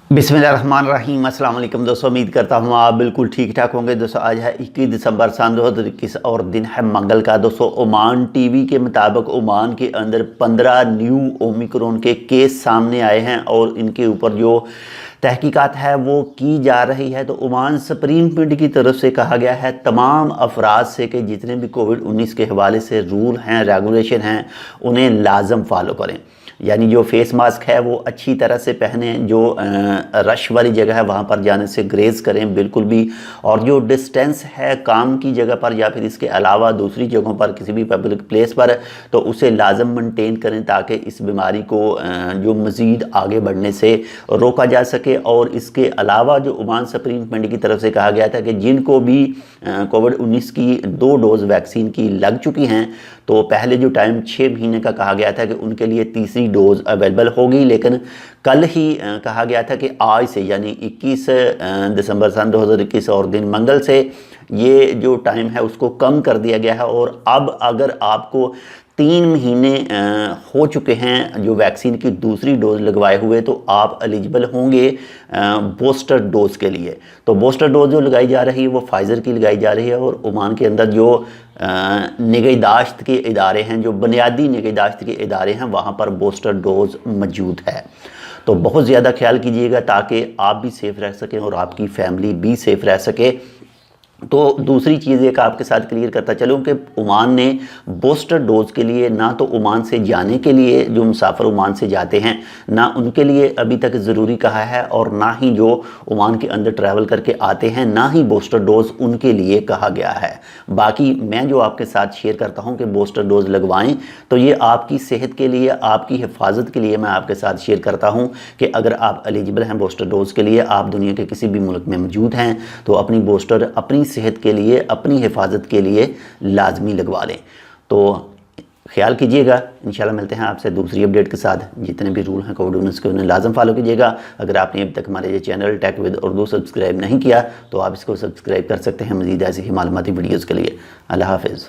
बिस्मिल्लाहिर्रहमानिर्रहीम। अस्सलाम वालेकुम दोस्तों, उम्मीद करता हूँ आप बिल्कुल ठीक ठाक होंगे। दोस्तों आज है 21 दिसंबर सन 2021 और दिन है मंगल का। दोस्तों ओमान टीवी के मुताबिक ओमान के अंदर 15 न्यू ओमिक्रॉन के केस सामने आए हैं और इनके ऊपर जो तहकीकात है वो की जा रही है। तो ओमान सुप्रीम कोर्ट की तरफ से कहा गया है तमाम अफराद से कि जितने भी कोविड-19 के हवाले से रूल हैं, रेगुलेशन हैं, उन्हें लाजम फॉलो करें। यानी जो फेस मास्क है वो अच्छी तरह से पहने, जो रश वाली जगह है वहाँ पर जाने से ग्रेज करें बिल्कुल भी, और जो डिस्टेंस है काम की जगह पर या फिर इसके अलावा दूसरी जगहों पर किसी भी पब्लिक प्लेस पर, तो उसे लाजम मेंटेन करें ताकि इस बीमारी को जो मज़ीद आगे बढ़ने से रोका जा सके। और इसके अलावा जो ओमान सुप्रीम कोर्ट की तरफ से कहा गया था कि जिनको भी कोविड-19 की 2 डोज़ वैक्सीन की लग चुकी हैं, तो पहले जो टाइम 6 महीने का कहा गया था कि उनके लिए तीसरी डोज़ अवेलेबल होगी, लेकिन कल ही कहा गया था कि आज से यानी 21 दिसंबर सन 2021 और दिन मंगल से ये जो टाइम है उसको कम कर दिया गया है। और अब अगर आपको 3 महीने हो चुके हैं जो वैक्सीन की दूसरी डोज़ लगवाए हुए, तो आप एलिजिबल होंगे बूस्टर डोज़ के लिए। तो बूस्टर डोज़ जो लगाई जा रही है वो फाइज़र की लगाई जा रही है। और ओमान के अंदर जो निगहदाश्त के इदारे हैं, जो बुनियादी निगहदाश्त के इदारे हैं, वहाँ पर बूस्टर डोज़ मौजूद है। तो बहुत ज़्यादा ख्याल कीजिएगा ताकि आप भी सेफ़ रह सकें और आपकी फैमिली भी सेफ़ रह सके। तो दूसरी चीज़ एक आपके साथ क्लियर करता चलूँ कि ओमान ने बूस्टर डोज़ के लिए ना तो ओमान से जाने के लिए जो मुसाफिर ओमान से जाते हैं ना उनके लिए अभी तक ज़रूरी कहा है, और ना ही जो ओमान के अंदर ट्रैवल करके आते हैं ना ही बूस्टर डोज़ उनके लिए कहा गया है। बाकी मैं जो आपके साथ शेयर करता हूँ कि बूस्टर डोज़ लगवाएं, तो ये आपकी सेहत के लिए, आपकी हिफाजत के लिए मैं आपके साथ शेयर करता हूँ कि अगर आप एलिजिबल हैं बूस्टर डोज़ के लिए, आप दुनिया के किसी भी मुल्क में मौजूद हैं, तो अपनी बूस्टर अपनी सेहत के लिए, अपनी हिफाजत के लिए लाजमी लगवा लें। तो ख्याल कीजिएगा। इंशाल्लाह मिलते हैं आपसे दूसरी अपडेट के साथ। जितने भी रूल हैं कोविड-19 के उन्हें लाजम फॉलो कीजिएगा। अगर आपने अभी तक हमारे ये channel tech with Urdu subscribe नहीं किया तो आप इसको सब्सक्राइब कर सकते हैं मज़ीद ऐसी ही मालूमाती वीडियोज़ के लिए। अल्लाह हाफ़िज़।